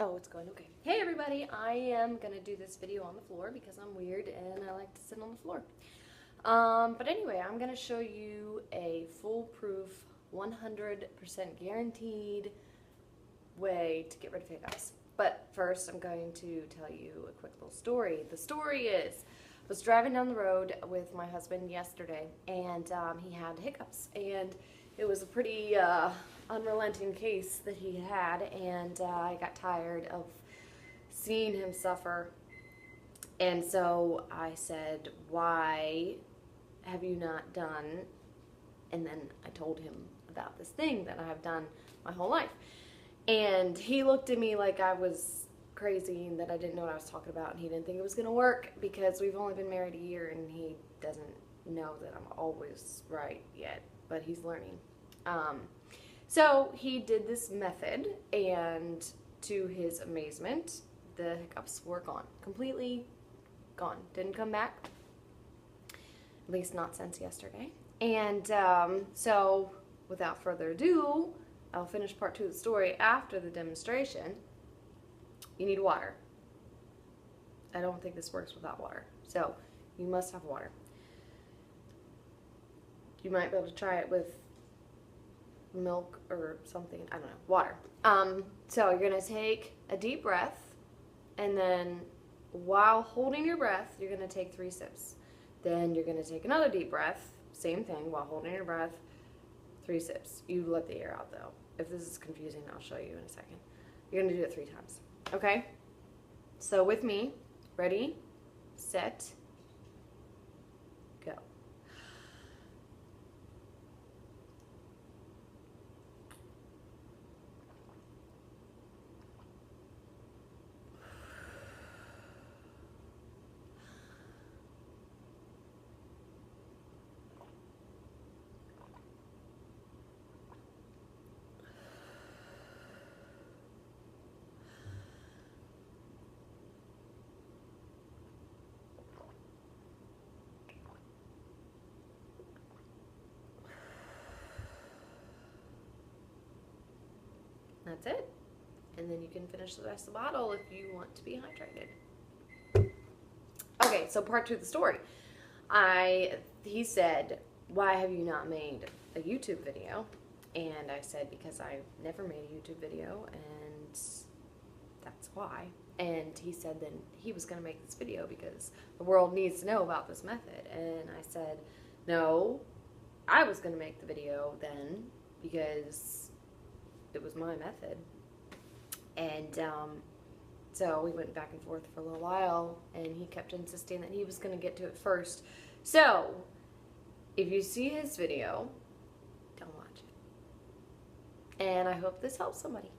Oh, it's going okay. Hey everybody, I am going to do this video on the floor because I'm weird and I like to sit on the floor. But anyway, I'm going to show you a foolproof, 100% guaranteed way to get rid of hiccups. But first, I'm going to tell you a quick little story. The story is, I was driving down the road with my husband yesterday and he had hiccups, and it was a pretty unrelenting case that he had, and I got tired of seeing him suffer, and so I said, why have you not done, and then I told him about this thing that I have done my whole life, and he looked at me like I was crazy and that I didn't know what I was talking about, and he didn't think it was going to work because we've only been married a year and he doesn't know that I'm always right yet, but he's learning. So he did this method, and to his amazement, the hiccups were gone. Completely gone. Didn't come back. At least not since yesterday. And so without further ado, I'll finish part 2 of the story after the demonstration. You need water. I don't think this works without water. So you must have water. You might be able to try it with milk or something, I don't know, water. So you're going to take a deep breath, and then while holding your breath, you're going to take 3 sips. Then you're going to take another deep breath, same thing, while holding your breath, 3 sips. You let the air out though. If this is confusing, I'll show you in a second. You're going to do it 3 times, okay? So with me, ready, set, go. That's it. And then you can finish the rest of the bottle if you want to be hydrated. Okay, so part 2 of the story. He said, why have you not made a YouTube video? And I said, because I never made a YouTube video, and that's why. And he said then he was going to make this video because the world needs to know about this method. And I said, no, I was going to make the video then because it was my method. And so we went back and forth for a little while, and he kept insisting that he was going to get to it first. So if you see his video, don't watch it. And I hope this helps somebody.